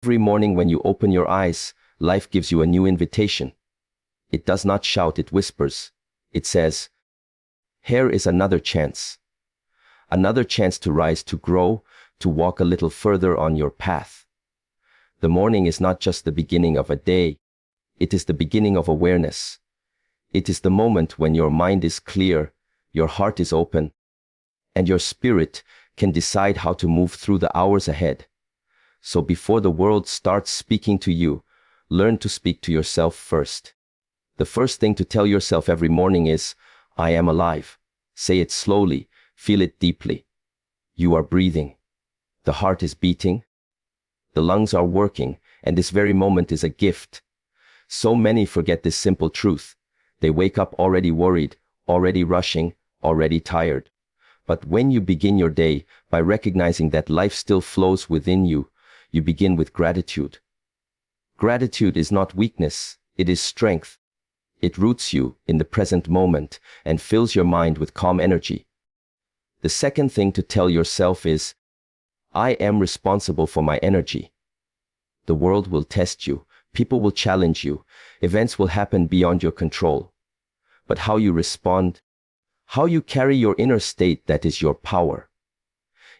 Every morning when you open your eyes, life gives you a new invitation. It does not shout, it whispers. It says, here is another chance. Another chance to rise, to grow, to walk a little further on your path. The morning is not just the beginning of a day. It is the beginning of awareness. It is the moment when your mind is clear, your heart is open, and your spirit can decide how to move through the hours ahead. So before the world starts speaking to you, learn to speak to yourself first. The first thing to tell yourself every morning is, I am alive. Say it slowly, feel it deeply. You are breathing. The heart is beating. The lungs are working, and this very moment is a gift. So many forget this simple truth. They wake up already worried, already rushing, already tired. But when you begin your day by recognizing that life still flows within you, you begin with gratitude. Gratitude is not weakness, it is strength. It roots you in the present moment and fills your mind with calm energy. The second thing to tell yourself is, I am responsible for my energy. The world will test you, people will challenge you, events will happen beyond your control. But how you respond, how you carry your inner state, that is your power.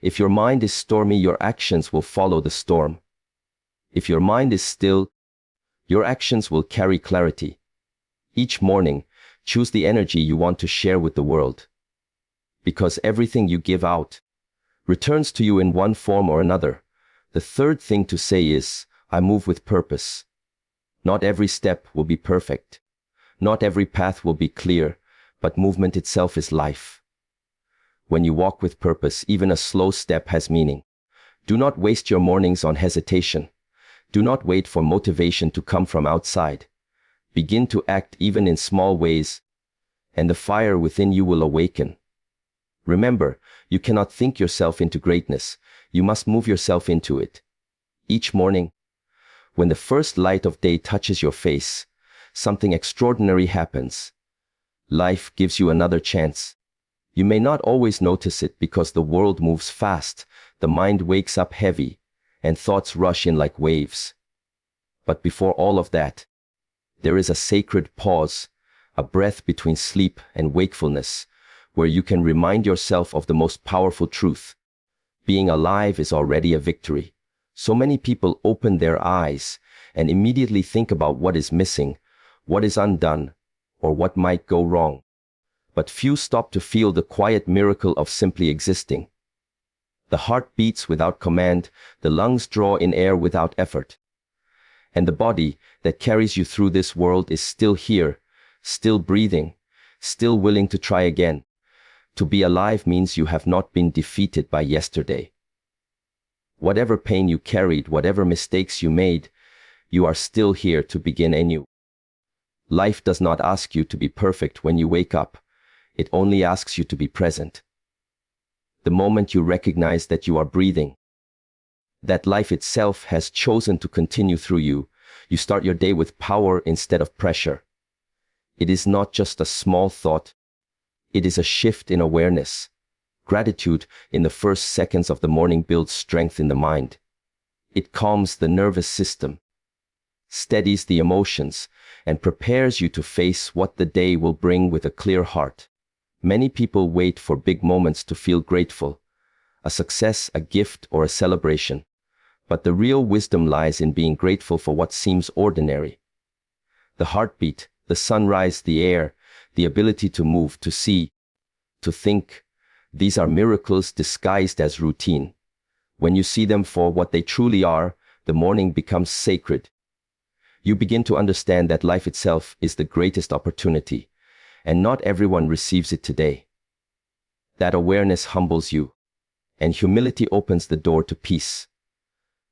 If your mind is stormy, your actions will follow the storm. If your mind is still, your actions will carry clarity. Each morning, choose the energy you want to share with the world. Because everything you give out returns to you in one form or another. The third thing to say is, I move with purpose. Not every step will be perfect. Not every path will be clear, but movement itself is life. When you walk with purpose, even a slow step has meaning. Do not waste your mornings on hesitation. Do not wait for motivation to come from outside. Begin to act even in small ways, and the fire within you will awaken. Remember, you cannot think yourself into greatness. You must move yourself into it. Each morning, when the first light of day touches your face, something extraordinary happens. Life gives you another chance. You may not always notice it because the world moves fast, the mind wakes up heavy, and thoughts rush in like waves. But before all of that, there is a sacred pause, a breath between sleep and wakefulness, where you can remind yourself of the most powerful truth. Being alive is already a victory. So many people open their eyes and immediately think about what is missing, what is undone, or what might go wrong. But few stop to feel the quiet miracle of simply existing. The heart beats without command, the lungs draw in air without effort. And the body that carries you through this world is still here, still breathing, still willing to try again. To be alive means you have not been defeated by yesterday. Whatever pain you carried, whatever mistakes you made, you are still here to begin anew. Life does not ask you to be perfect when you wake up. It only asks you to be present. The moment you recognize that you are breathing, that life itself has chosen to continue through you, you start your day with power instead of pressure. It is not just a small thought. It is a shift in awareness. Gratitude in the first seconds of the morning builds strength in the mind. It calms the nervous system, steadies the emotions, and prepares you to face what the day will bring with a clear heart. Many people wait for big moments to feel grateful, a success, a gift, or a celebration. But the real wisdom lies in being grateful for what seems ordinary. The heartbeat, the sunrise, the air, the ability to move, to see, to think, these are miracles disguised as routine. When you see them for what they truly are, the morning becomes sacred. You begin to understand that life itself is the greatest opportunity, and not everyone receives it today. That awareness humbles you, and humility opens the door to peace.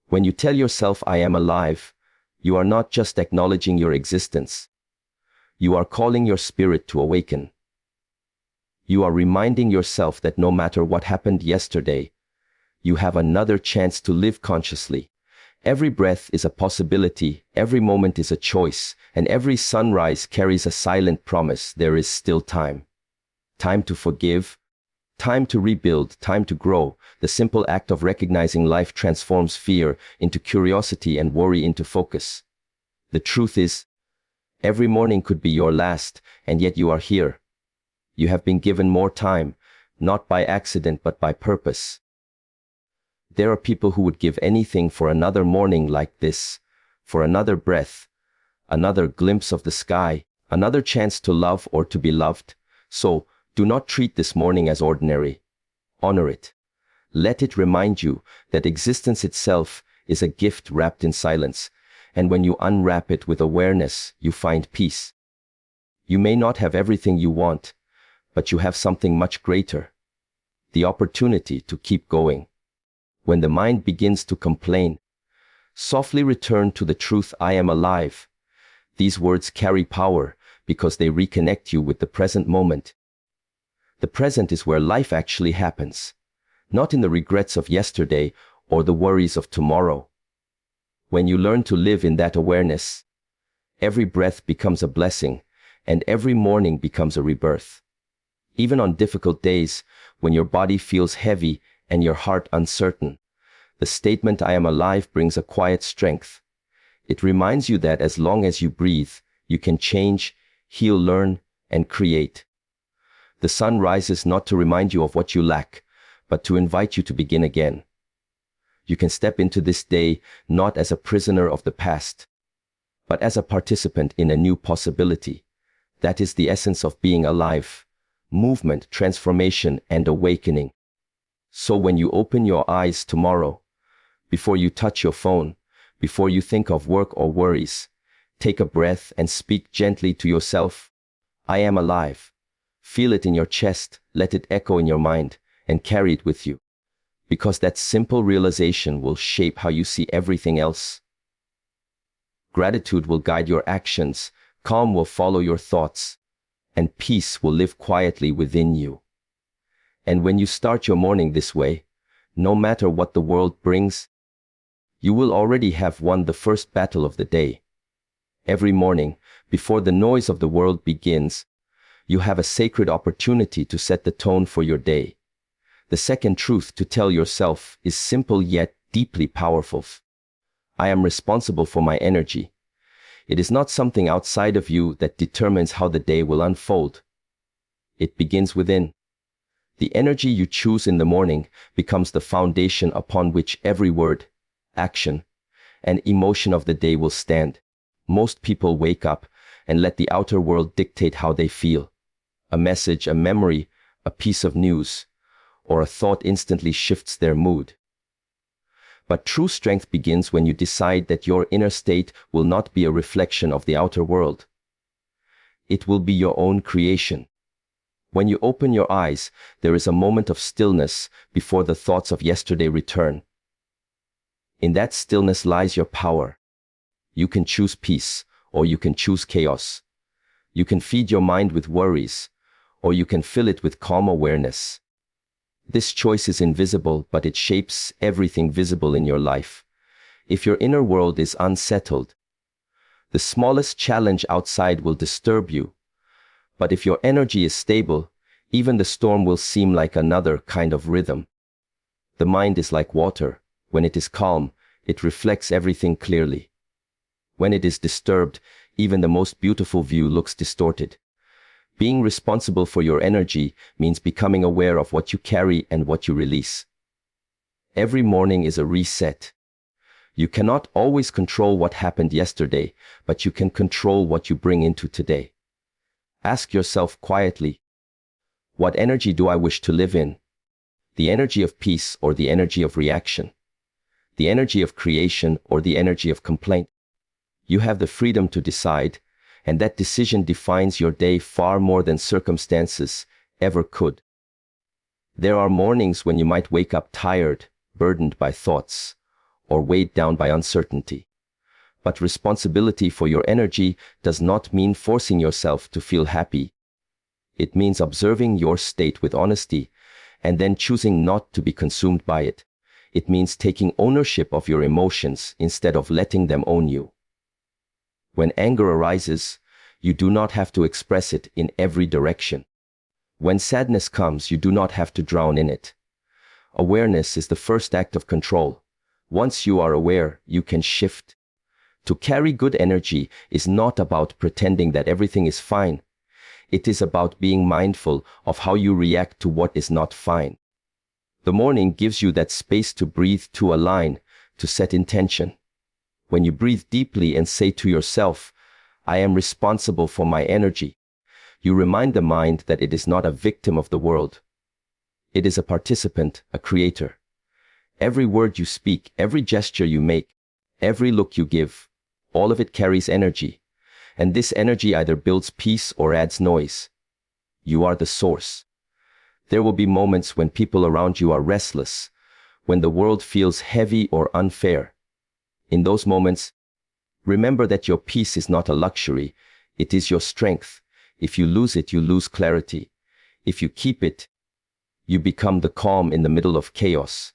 When you tell yourself, I am alive, you are not just acknowledging your existence. You are calling your spirit to awaken. You are reminding yourself that no matter what happened yesterday, you have another chance to live consciously. Every breath is a possibility, every moment is a choice, and every sunrise carries a silent promise there is still time. Time to forgive, Time to rebuild, time to grow. The simple act of recognizing life transforms fear into curiosity and worry into focus. The truth is, every morning could be your last, and yet you are here. You have been given more time, not by accident but by purpose. There are people who would give anything for another morning like this, for another breath, another glimpse of the sky, another chance to love or to be loved. So, do not treat this morning as ordinary. Honor it. Let it remind you that existence itself is a gift wrapped in silence, and when you unwrap it with awareness, you find peace. You may not have everything you want, but you have something much greater: the opportunity to keep going. When the mind begins to complain, softly return to the truth: I am alive. These words carry power because they reconnect you with the present moment. The present is where life actually happens, not in the regrets of yesterday or the worries of tomorrow. When you learn to live in that awareness, every breath becomes a blessing, and every morning becomes a rebirth. Even on difficult days, when your body feels heavy and your heart uncertain, the statement "I am alive" brings a quiet strength. It reminds you that as long as you breathe, you can change, heal, learn, and create. The sun rises not to remind you of what you lack, but to invite you to begin again. You can step into this day not as a prisoner of the past, but as a participant in a new possibility. That is the essence of being alive: movement, transformation, and awakening. So when you open your eyes tomorrow, before you touch your phone, before you think of work or worries, take a breath and speak gently to yourself: I am alive. Feel it in your chest, let it echo in your mind, and carry it with you. Because that simple realization will shape how you see everything else. Gratitude will guide your actions, calm will follow your thoughts, and peace will live quietly within you. And when you start your morning this way, no matter what the world brings, you will already have won the first battle of the day. Every morning, before the noise of the world begins, you have a sacred opportunity to set the tone for your day. The second truth to tell yourself is simple yet deeply powerful. I am responsible for my energy. It is not something outside of you that determines how the day will unfold. It begins within. The energy you choose in the morning becomes the foundation upon which every word, action, and emotion of the day will stand. Most people wake up and let the outer world dictate how they feel. A message, a memory, a piece of news, or a thought instantly shifts their mood. But true strength begins when you decide that your inner state will not be a reflection of the outer world. It will be your own creation. When you open your eyes, there is a moment of stillness before the thoughts of yesterday return. In that stillness lies your power. You can choose peace, or you can choose chaos. You can feed your mind with worries, or you can fill it with calm awareness. This choice is invisible, but it shapes everything visible in your life. If your inner world is unsettled, the smallest challenge outside will disturb you. But if your energy is stable, even the storm will seem like another kind of rhythm. The mind is like water. When it is calm, it reflects everything clearly. When it is disturbed, even the most beautiful view looks distorted. Being responsible for your energy means becoming aware of what you carry and what you release. Every morning is a reset. You cannot always control what happened yesterday, but you can control what you bring into today. Ask yourself quietly, what energy do I wish to live in? The energy of peace or the energy of reaction? The energy of creation or the energy of complaint? You have the freedom to decide, and that decision defines your day far more than circumstances ever could. There are mornings when you might wake up tired, burdened by thoughts, or weighed down by uncertainty. But responsibility for your energy does not mean forcing yourself to feel happy. It means observing your state with honesty, and then choosing not to be consumed by it. It means taking ownership of your emotions instead of letting them own you. When anger arises, you do not have to express it in every direction. When sadness comes, you do not have to drown in it. Awareness is the first act of control. Once you are aware, you can shift. To carry good energy is not about pretending that everything is fine. It is about being mindful of how you react to what is not fine. The morning gives you that space to breathe, to align, to set intention. When you breathe deeply and say to yourself, I am responsible for my energy, you remind the mind that it is not a victim of the world. It is a participant, a creator. Every word you speak, every gesture you make, every look you give, all of it carries energy. And this energy either builds peace or adds noise. You are the source. There will be moments when people around you are restless, when the world feels heavy or unfair. In those moments, remember that your peace is not a luxury, it is your strength. If you lose it, you lose clarity. If you keep it, you become the calm in the middle of chaos.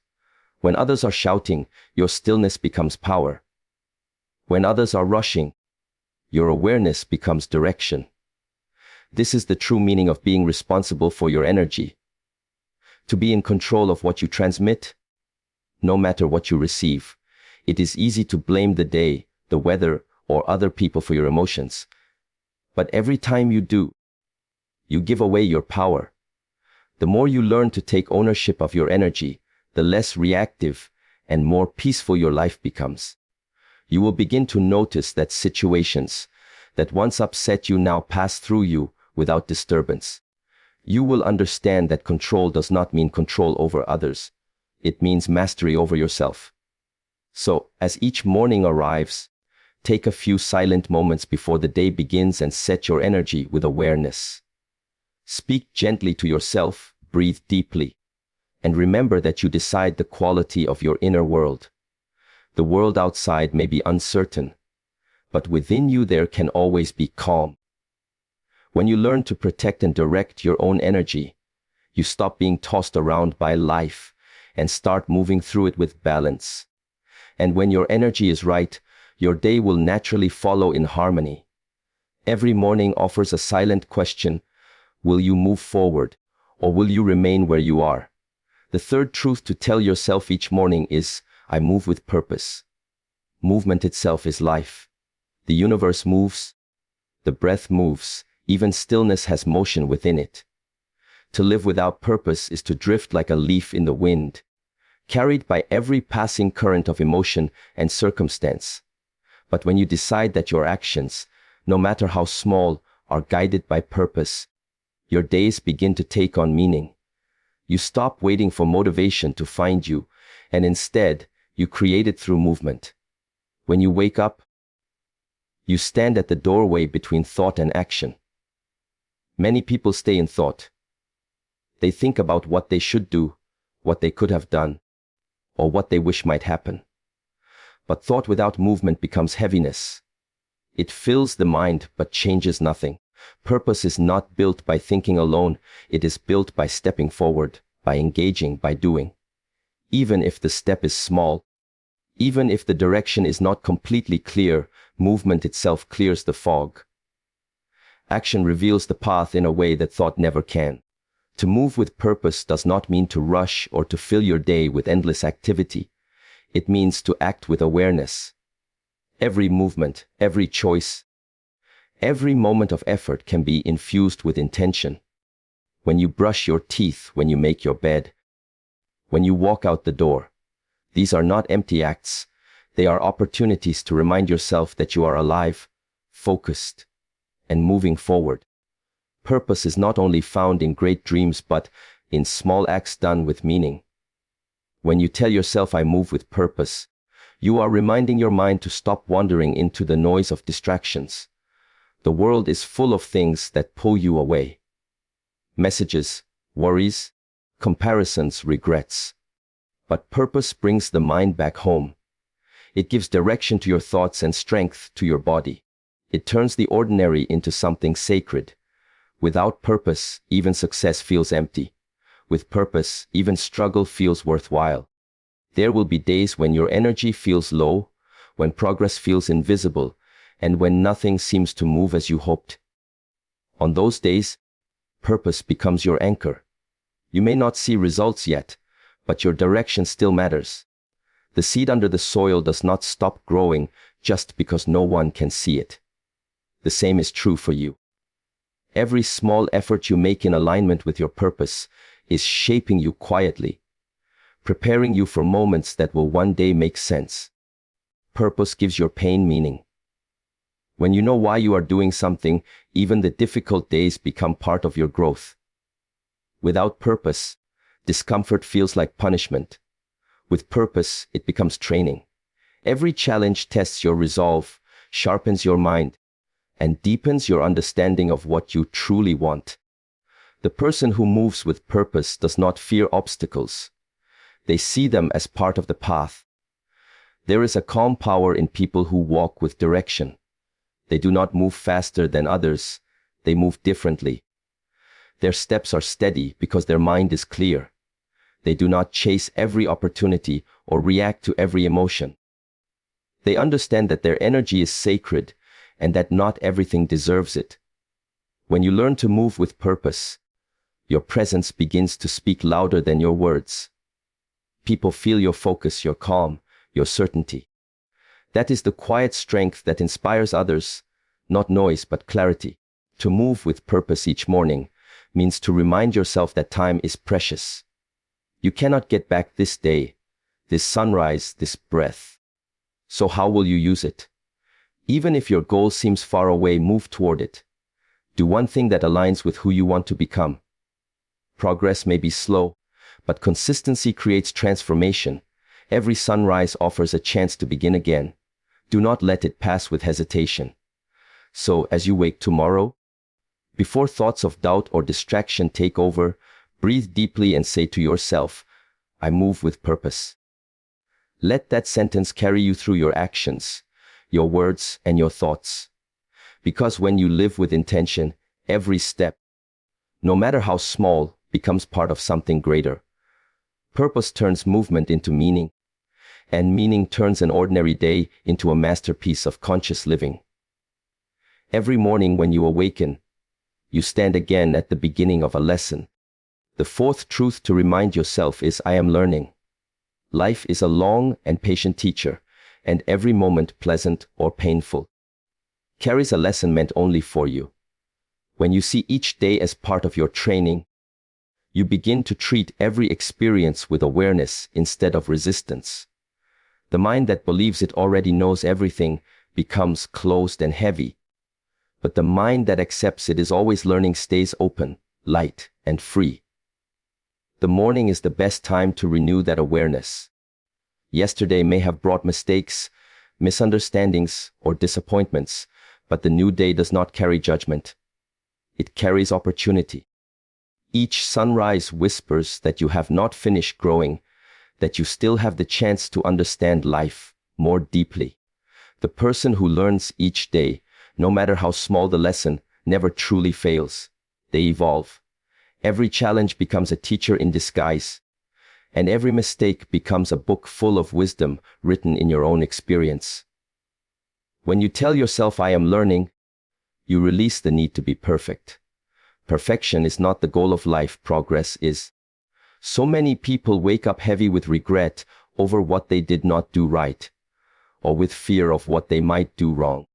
When others are shouting, your stillness becomes power. When others are rushing, your awareness becomes direction. This is the true meaning of being responsible for your energy. To be in control of what you transmit, no matter what you receive. It is easy to blame the day, the weather, or other people for your emotions. But every time you do, you give away your power. The more you learn to take ownership of your energy, the less reactive and more peaceful your life becomes. You will begin to notice that situations that once upset you now pass through you without disturbance. You will understand that control does not mean control over others. It means mastery over yourself. So, as each morning arrives, take a few silent moments before the day begins and set your energy with awareness. Speak gently to yourself, breathe deeply, and remember that you decide the quality of your inner world. The world outside may be uncertain, but within you there can always be calm. When you learn to protect and direct your own energy, you stop being tossed around by life and start moving through it with balance. And when your energy is right, your day will naturally follow in harmony. Every morning offers a silent question: will you move forward, or will you remain where you are? The third truth to tell yourself each morning is, I move with purpose. Movement itself is life. The universe moves, the breath moves, even stillness has motion within it. To live without purpose is to drift like a leaf in the wind, carried by every passing current of emotion and circumstance. But when you decide that your actions, no matter how small, are guided by purpose, your days begin to take on meaning. You stop waiting for motivation to find you, and instead, you create it through movement. When you wake up, you stand at the doorway between thought and action. Many people stay in thought. They think about what they should do, what they could have done, or what they wish might happen. But thought without movement becomes heaviness. It fills the mind but changes nothing. Purpose is not built by thinking alone, it is built by stepping forward, by engaging, by doing. Even if the step is small, even if the direction is not completely clear, movement itself clears the fog. Action reveals the path in a way that thought never can. To move with purpose does not mean to rush or to fill your day with endless activity. It means to act with awareness. Every movement, every choice, every moment of effort can be infused with intention. When you brush your teeth, when you make your bed, when you walk out the door, these are not empty acts. They are opportunities to remind yourself that you are alive, focused, and moving forward. Purpose is not only found in great dreams but in small acts done with meaning. When you tell yourself, I move with purpose, you are reminding your mind to stop wandering into the noise of distractions. The world is full of things that pull you away. Messages, worries, comparisons, regrets. But purpose brings the mind back home. It gives direction to your thoughts and strength to your body. It turns the ordinary into something sacred. Without purpose, even success feels empty. With purpose, even struggle feels worthwhile. There will be days when your energy feels low, when progress feels invisible, and when nothing seems to move as you hoped. On those days, purpose becomes your anchor. You may not see results yet, but your direction still matters. The seed under the soil does not stop growing just because no one can see it. The same is true for you. Every small effort you make in alignment with your purpose is shaping you quietly, preparing you for moments that will one day make sense. Purpose gives your pain meaning. When you know why you are doing something, even the difficult days become part of your growth. Without purpose, discomfort feels like punishment. With purpose, it becomes training. Every challenge tests your resolve, sharpens your mind, and deepens your understanding of what you truly want. The person who moves with purpose does not fear obstacles. They see them as part of the path. There is a calm power in people who walk with direction. They do not move faster than others. They move differently. Their steps are steady because their mind is clear. They do not chase every opportunity or react to every emotion. They understand that their energy is sacred and that not everything deserves it. When you learn to move with purpose, your presence begins to speak louder than your words. People feel your focus, your calm, your certainty. That is the quiet strength that inspires others, not noise but clarity. To move with purpose each morning means to remind yourself that time is precious. You cannot get back this day, this sunrise, this breath. So how will you use it? Even if your goal seems far away, move toward it. Do one thing that aligns with who you want to become. Progress may be slow, but consistency creates transformation. Every sunrise offers a chance to begin again. Do not let it pass with hesitation. So, as you wake tomorrow, before thoughts of doubt or distraction take over, breathe deeply and say to yourself, I move with purpose. Let that sentence carry you through your actions, your words, and your thoughts. Because when you live with intention, every step, no matter how small, becomes part of something greater. Purpose turns movement into meaning, and meaning turns an ordinary day into a masterpiece of conscious living. Every morning when you awaken, you stand again at the beginning of a lesson. The fourth truth to remind yourself is, I am learning. Life is a long and patient teacher, and every moment, pleasant or painful, carries a lesson meant only for you. When you see each day as part of your training, you begin to treat every experience with awareness instead of resistance. The mind that believes it already knows everything becomes closed and heavy, but the mind that accepts it is always learning stays open, light, and free. The morning is the best time to renew that awareness. Yesterday may have brought mistakes, misunderstandings, or disappointments, but the new day does not carry judgment. It carries opportunity. Each sunrise whispers that you have not finished growing, that you still have the chance to understand life more deeply. The person who learns each day, no matter how small the lesson, never truly fails. They evolve. Every challenge becomes a teacher in disguise, and every mistake becomes a book full of wisdom written in your own experience. When you tell yourself, I am learning, you release the need to be perfect. Perfection is not the goal of life, progress is. So many people wake up heavy with regret over what they did not do right, or with fear of what they might do wrong.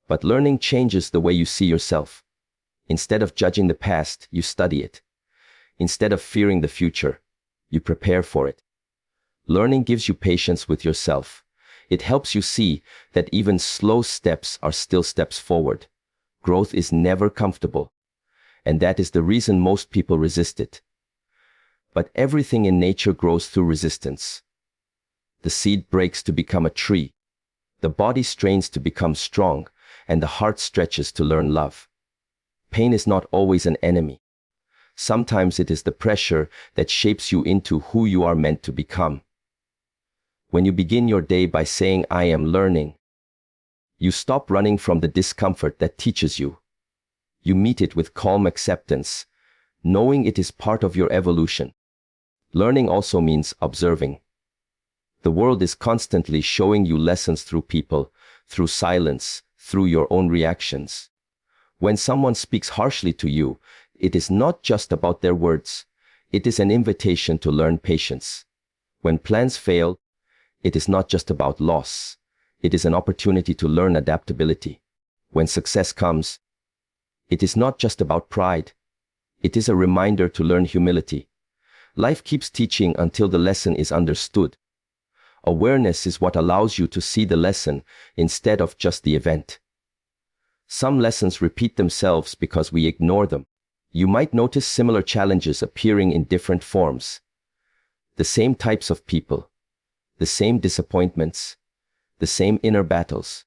But learning changes the way you see yourself. Instead of judging the past, you study it. Instead of fearing the future, you prepare for it. Learning gives you patience with yourself. It helps you see that even slow steps are still steps forward. Growth is never comfortable, and that is the reason most people resist it. But everything in nature grows through resistance. The seed breaks to become a tree. The body strains to become strong, and the heart stretches to learn love. Pain is not always an enemy. Sometimes it is the pressure that shapes you into who you are meant to become. When you begin your day by saying, I am learning, you stop running from the discomfort that teaches you. You meet it with calm acceptance, knowing it is part of your evolution. Learning also means observing. The world is constantly showing you lessons through people, through silence, through your own reactions. When someone speaks harshly to you, It is not just about their words. It is an invitation to learn patience. When plans fail, it is not just about loss. It is an opportunity to learn adaptability. When success comes, it is not just about pride. It is a reminder to learn humility. Life keeps teaching until the lesson is understood. Awareness is what allows you to see the lesson instead of just the event. Some lessons repeat themselves because we ignore them. You might notice similar challenges appearing in different forms. The same types of people, the same disappointments, the same inner battles.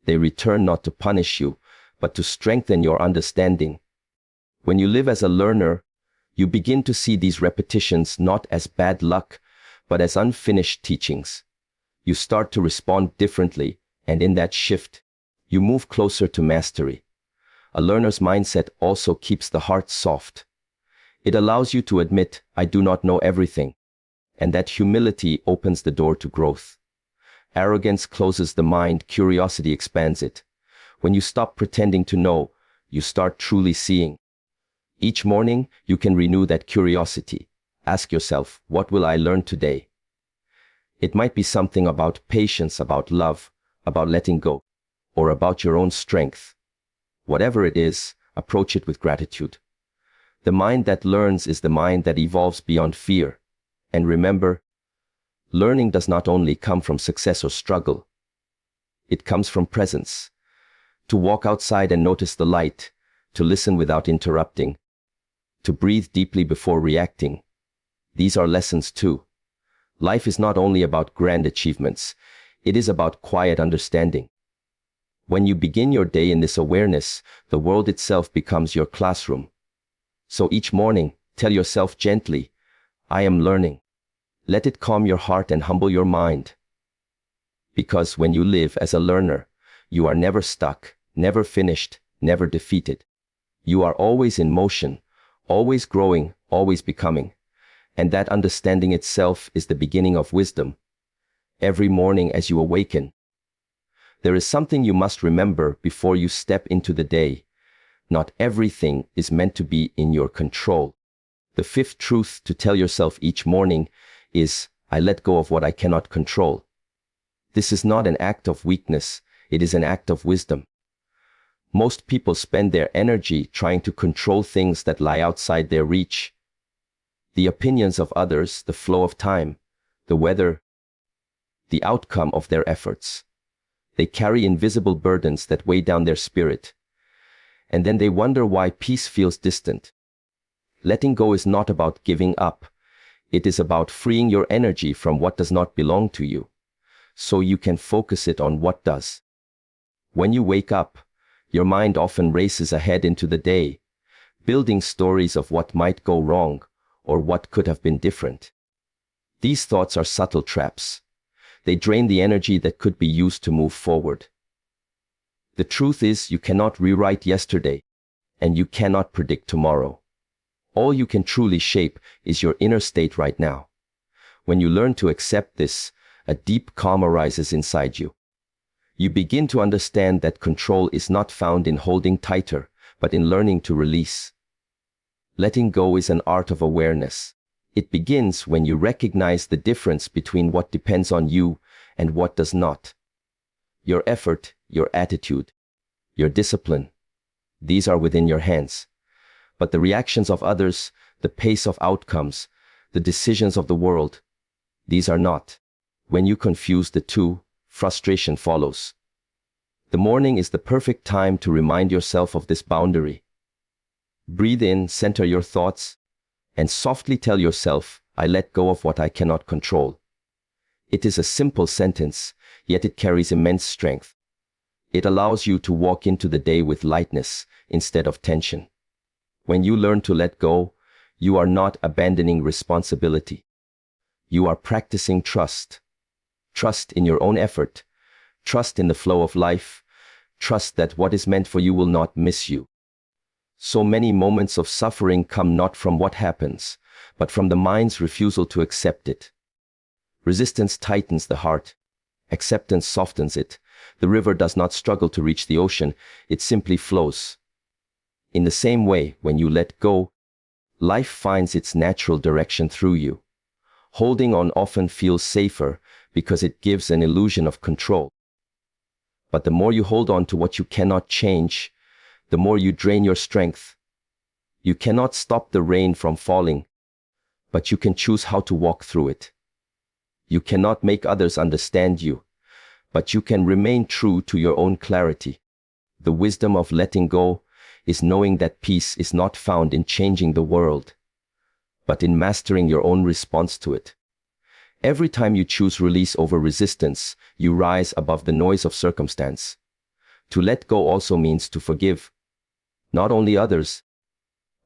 They return not to punish you, but to strengthen your understanding. When you live as a learner, you begin to see these repetitions not as bad luck, but as unfinished teachings. You start to respond differently, and in that shift, you move closer to mastery. A learner's mindset also keeps the heart soft. It allows you to admit, I do not know everything, and that humility opens the door to growth. Arrogance closes the mind, curiosity expands it. When you stop pretending to know, you start truly seeing. Each morning, you can renew that curiosity. Ask yourself, what will I learn today? It might be something about patience, about love, about letting go, or about your own strength. Whatever it is, approach it with gratitude. The mind that learns is the mind that evolves beyond fear. And remember, learning does not only come from success or struggle. It comes from presence. To walk outside and notice the light, to listen without interrupting, to breathe deeply before reacting. These are lessons too. Life is not only about grand achievements, it is about quiet understanding. When you begin your day in this awareness, the world itself becomes your classroom. So each morning, tell yourself gently, I am learning. Let it calm your heart and humble your mind. Because when you live as a learner, you are never stuck, never finished, never defeated. You are always in motion, always growing, always becoming. And that understanding itself is the beginning of wisdom. Every morning as you awaken, there is something you must remember before you step into the day. Not everything is meant to be in your control. The fifth truth to tell yourself each morning is, I let go of what I cannot control. This is not an act of weakness, it is an act of wisdom. Most people spend their energy trying to control things that lie outside their reach. The opinions of others, the flow of time, the weather, the outcome of their efforts. They carry invisible burdens that weigh down their spirit. And then they wonder why peace feels distant. Letting go is not about giving up. It is about freeing your energy from what does not belong to you, so you can focus it on what does. When you wake up, your mind often races ahead into the day, building stories of what might go wrong or what could have been different. These thoughts are subtle traps. They drain the energy that could be used to move forward. The truth is, you cannot rewrite yesterday, and you cannot predict tomorrow. All you can truly shape is your inner state right now. When you learn to accept this, a deep calm arises inside you. You begin to understand that control is not found in holding tighter, but in learning to release. Letting go is an art of awareness. It begins when you recognize the difference between what depends on you and what does not. Your effort, your attitude, your discipline, these are within your hands. But the reactions of others, the pace of outcomes, the decisions of the world, these are not. When you confuse the two, frustration follows. The morning is the perfect time to remind yourself of this boundary. Breathe in, center your thoughts, and softly tell yourself, I let go of what I cannot control. It is a simple sentence, yet it carries immense strength. It allows you to walk into the day with lightness instead of tension. When you learn to let go, you are not abandoning responsibility. You are practicing trust. Trust in your own effort. Trust in the flow of life. Trust that what is meant for you will not miss you. So many moments of suffering come not from what happens, but from the mind's refusal to accept it. Resistance tightens the heart. Acceptance softens it. The river does not struggle to reach the ocean, it simply flows. In the same way, when you let go, life finds its natural direction through you. Holding on often feels safer because it gives an illusion of control. But the more you hold on to what you cannot change, the more you drain your strength. You cannot stop the rain from falling, but you can choose how to walk through it. You cannot make others understand you, but you can remain true to your own clarity. The wisdom of letting go is knowing that peace is not found in changing the world, but in mastering your own response to it. Every time you choose release over resistance, you rise above the noise of circumstance. To let go also means to forgive, not only others,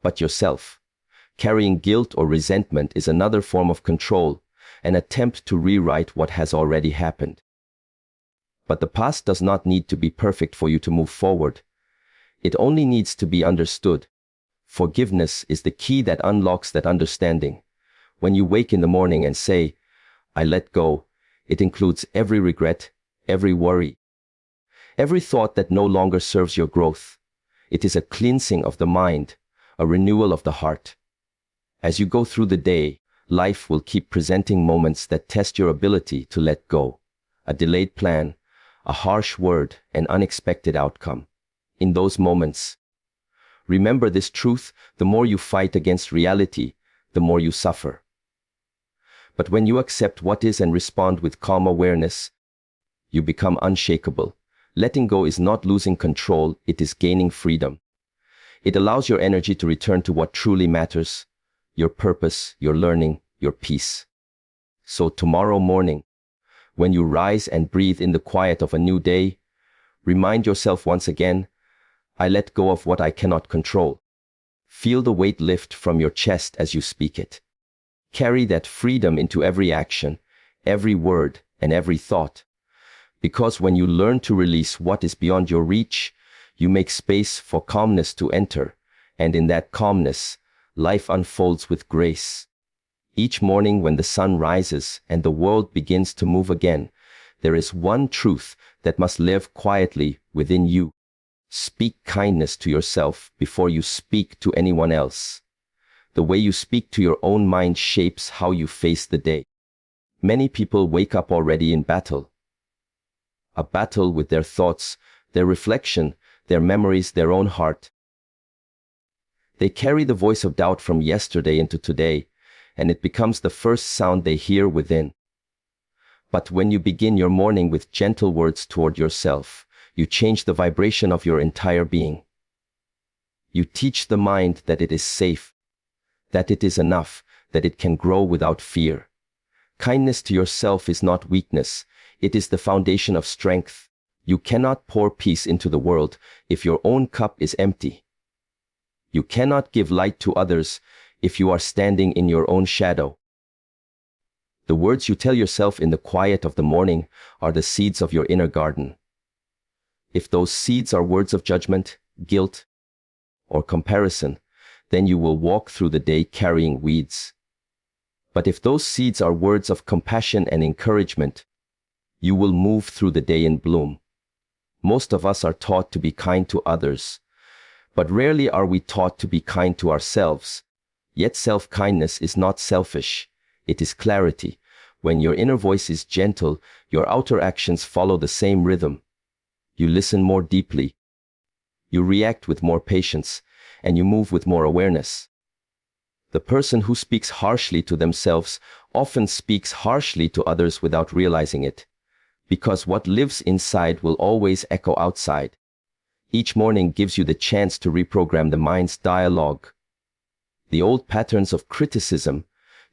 but yourself. Carrying guilt or resentment is another form of control, an attempt to rewrite what has already happened. But the past does not need to be perfect for you to move forward. It only needs to be understood. Forgiveness is the key that unlocks that understanding. When you wake in the morning and say, "I let go," it includes every regret, every worry, every thought that no longer serves your growth. It is a cleansing of the mind, a renewal of the heart. As you go through the day, life will keep presenting moments that test your ability to let go. A delayed plan, a harsh word, an unexpected outcome. In those moments, remember this truth: the more you fight against reality, the more you suffer. But when you accept what is and respond with calm awareness, you become unshakable. Letting go is not losing control, it is gaining freedom. It allows your energy to return to what truly matters: your purpose, your learning, your peace. So tomorrow morning, when you rise and breathe in the quiet of a new day, remind yourself once again, "I let go of what I cannot control." Feel the weight lift from your chest as you speak it. Carry that freedom into every action, every word, and every thought. Because when you learn to release what is beyond your reach, you make space for calmness to enter, and in that calmness, life unfolds with grace. Each morning when the sun rises and the world begins to move again, there is one truth that must live quietly within you. Speak kindness to yourself before you speak to anyone else. The way you speak to your own mind shapes how you face the day. Many people wake up already in battle. A battle with their thoughts, their reflection, their memories, their own heart. They carry the voice of doubt from yesterday into today, and it becomes the first sound they hear within. But when you begin your morning with gentle words toward yourself, you change the vibration of your entire being. You teach the mind that it is safe, that it is enough, that it can grow without fear. Kindness to yourself is not weakness, it is the foundation of strength. You cannot pour peace into the world if your own cup is empty. You cannot give light to others if you are standing in your own shadow. The words you tell yourself in the quiet of the morning are the seeds of your inner garden. If those seeds are words of judgment, guilt, or comparison, then you will walk through the day carrying weeds. But if those seeds are words of compassion and encouragement, you will move through the day in bloom. Most of us are taught to be kind to others, but rarely are we taught to be kind to ourselves. Yet self-kindness is not selfish, it is clarity. When your inner voice is gentle, your outer actions follow the same rhythm. You listen more deeply, you react with more patience, and you move with more awareness. The person who speaks harshly to themselves often speaks harshly to others without realizing it, because what lives inside will always echo outside. Each morning gives you the chance to reprogram the mind's dialogue. The old patterns of criticism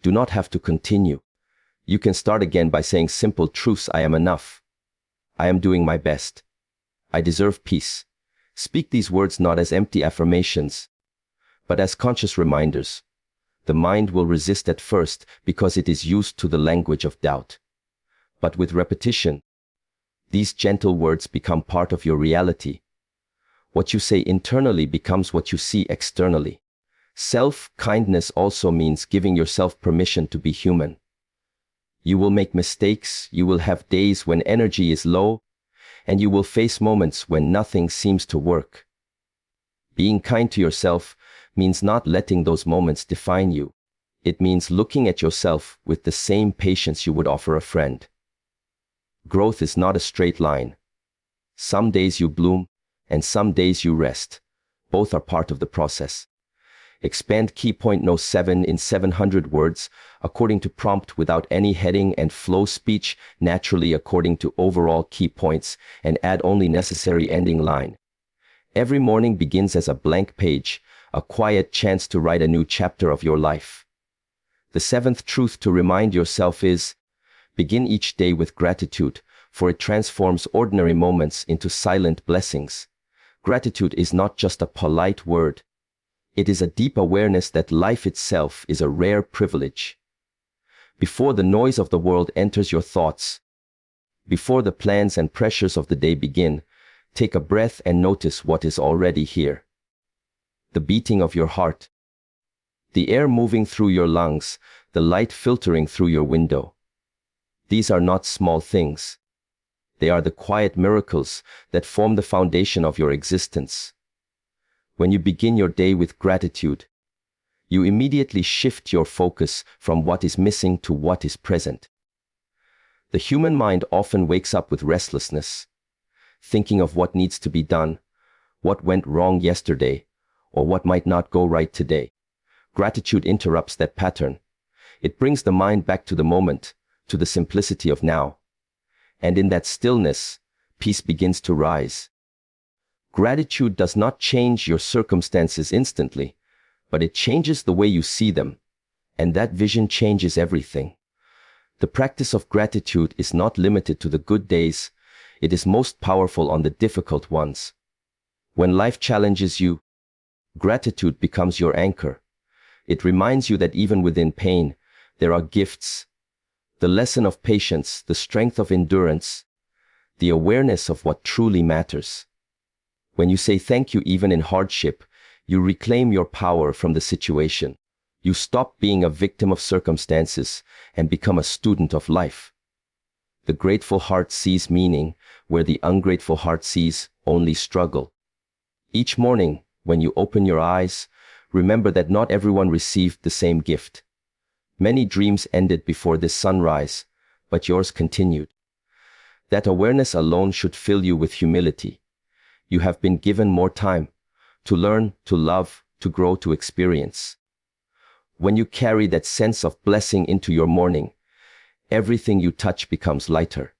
do not have to continue. You can start again by saying simple truths: I am enough. I am doing my best. I deserve peace. Speak these words not as empty affirmations, but as conscious reminders. The mind will resist at first because it is used to the language of doubt. But with repetition, these gentle words become part of your reality. What you say internally becomes what you see externally. Self-kindness also means giving yourself permission to be human. You will make mistakes, you will have days when energy is low, and you will face moments when nothing seems to work. Being kind to yourself means not letting those moments define you. It means looking at yourself with the same patience you would offer a friend. Growth is not a straight line. Some days you bloom, and some days you rest. Both are part of the process. Expand key point no 7 in 700 words according to prompt without any heading, and flow speech naturally according to overall key points, and add only necessary ending line. Every morning begins as a blank page, a quiet chance to write a new chapter of your life. The seventh truth to remind yourself is, begin each day with gratitude, for it transforms ordinary moments into silent blessings. Gratitude is not just a polite word. It is a deep awareness that life itself is a rare privilege. Before the noise of the world enters your thoughts, before the plans and pressures of the day begin, take a breath and notice what is already here. The beating of your heart, the air moving through your lungs, the light filtering through your window. These are not small things. They are the quiet miracles that form the foundation of your existence. When you begin your day with gratitude, you immediately shift your focus from what is missing to what is present. The human mind often wakes up with restlessness, thinking of what needs to be done, what went wrong yesterday, or what might not go right today. Gratitude interrupts that pattern. It brings the mind back to the moment, to the simplicity of now. And in that stillness, peace begins to rise. Gratitude does not change your circumstances instantly, but it changes the way you see them, and that vision changes everything. The practice of gratitude is not limited to the good days. It is most powerful on the difficult ones. When life challenges you, gratitude becomes your anchor. It reminds you that even within pain, there are gifts. The lesson of patience, the strength of endurance, the awareness of what truly matters. When you say thank you even in hardship, you reclaim your power from the situation. You stop being a victim of circumstances and become a student of life. The grateful heart sees meaning where the ungrateful heart sees only struggle. Each morning, when you open your eyes, remember that not everyone received the same gift. Many dreams ended before this sunrise, but yours continued. That awareness alone should fill you with humility. You have been given more time to learn, to love, to grow, to experience. When you carry that sense of blessing into your morning, everything you touch becomes lighter.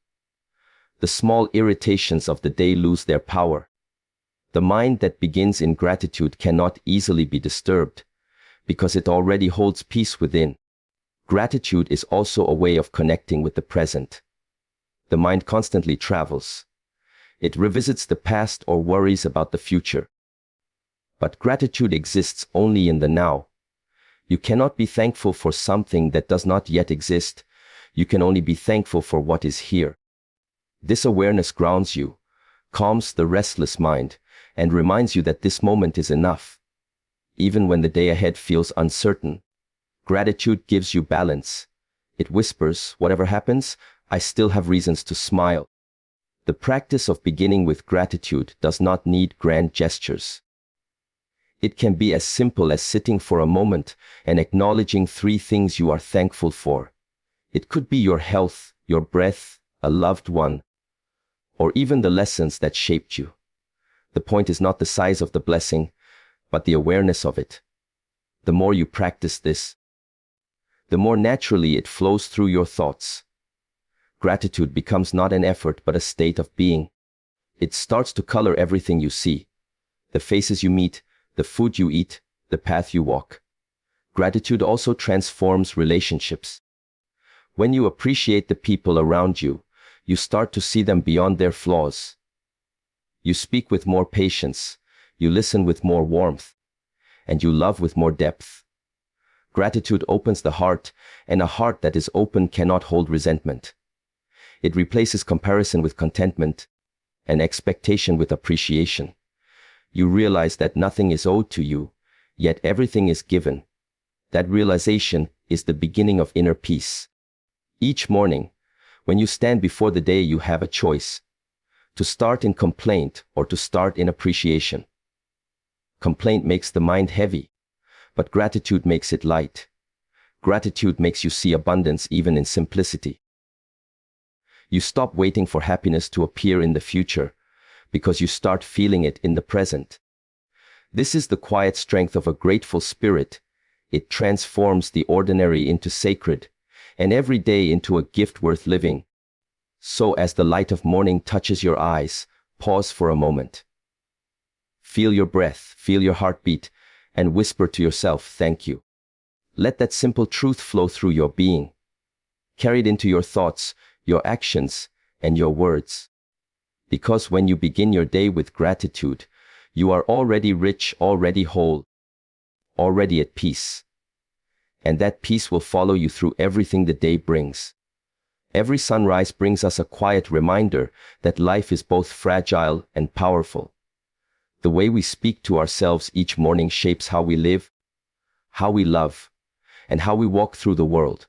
The small irritations of the day lose their power. The mind that begins in gratitude cannot easily be disturbed, because it already holds peace within. Gratitude is also a way of connecting with the present. The mind constantly travels. It revisits the past or worries about the future. But gratitude exists only in the now. You cannot be thankful for something that does not yet exist. You can only be thankful for what is here. This awareness grounds you, calms the restless mind, and reminds you that this moment is enough. Even when the day ahead feels uncertain, gratitude gives you balance. It whispers, whatever happens, I still have reasons to smile. The practice of beginning with gratitude does not need grand gestures. It can be as simple as sitting for a moment and acknowledging 3 things you are thankful for. It could be your health, your breath, a loved one, or even the lessons that shaped you. The point is not the size of the blessing, but the awareness of it. The more you practice this, the more naturally it flows through your thoughts. Gratitude becomes not an effort but a state of being. It starts to color everything you see, the faces you meet, the food you eat, the path you walk. Gratitude also transforms relationships. When you appreciate the people around you, you start to see them beyond their flaws. You speak with more patience, you listen with more warmth, and you love with more depth. Gratitude opens the heart, and a heart that is open cannot hold resentment. It replaces comparison with contentment, and expectation with appreciation. You realize that nothing is owed to you, yet everything is given. That realization is the beginning of inner peace. Each morning, when you stand before the day, you have a choice: to start in complaint or to start in appreciation. Complaint makes the mind heavy, but gratitude makes it light. Gratitude makes you see abundance even in simplicity. You stop waiting for happiness to appear in the future because you start feeling it in the present. This is the quiet strength of a grateful spirit. It transforms the ordinary into sacred, and every day into a gift worth living. So as the light of morning touches your eyes, pause for a moment. Feel your breath, feel your heartbeat, and whisper to yourself, thank you. Let that simple truth flow through your being, carried into your thoughts, your actions, and your words. Because when you begin your day with gratitude, you are already rich, already whole, already at peace. And that peace will follow you through everything the day brings. Every sunrise brings us a quiet reminder that life is both fragile and powerful. The way we speak to ourselves each morning shapes how we live, how we love, and how we walk through the world.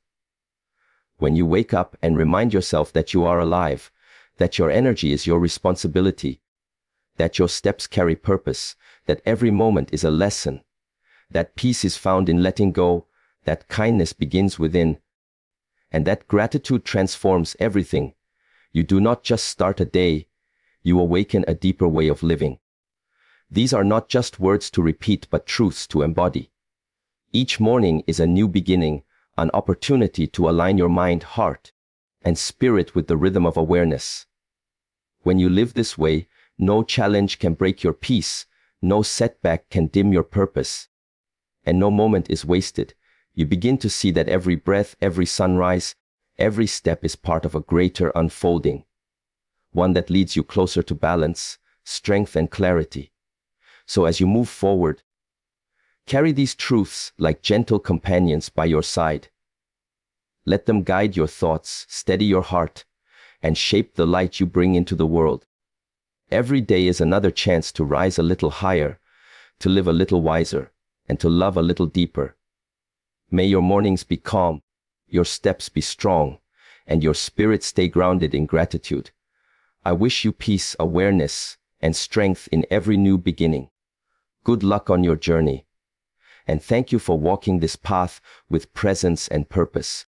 When you wake up and remind yourself that you are alive, that your energy is your responsibility, that your steps carry purpose, that every moment is a lesson, that peace is found in letting go, that kindness begins within, and that gratitude transforms everything. You do not just start a day, you awaken a deeper way of living. These are not just words to repeat but truths to embody. Each morning is a new beginning, an opportunity to align your mind, heart, and spirit with the rhythm of awareness. When you live this way, no challenge can break your peace, no setback can dim your purpose, and no moment is wasted. You begin to see that every breath, every sunrise, every step is part of a greater unfolding, one that leads you closer to balance, strength, and clarity. So as you move forward, carry these truths like gentle companions by your side. Let them guide your thoughts, steady your heart, and shape the light you bring into the world. Every day is another chance to rise a little higher, to live a little wiser, and to love a little deeper. May your mornings be calm, your steps be strong, and your spirit stay grounded in gratitude. I wish you peace, awareness, and strength in every new beginning. Good luck on your journey, and thank you for walking this path with presence and purpose.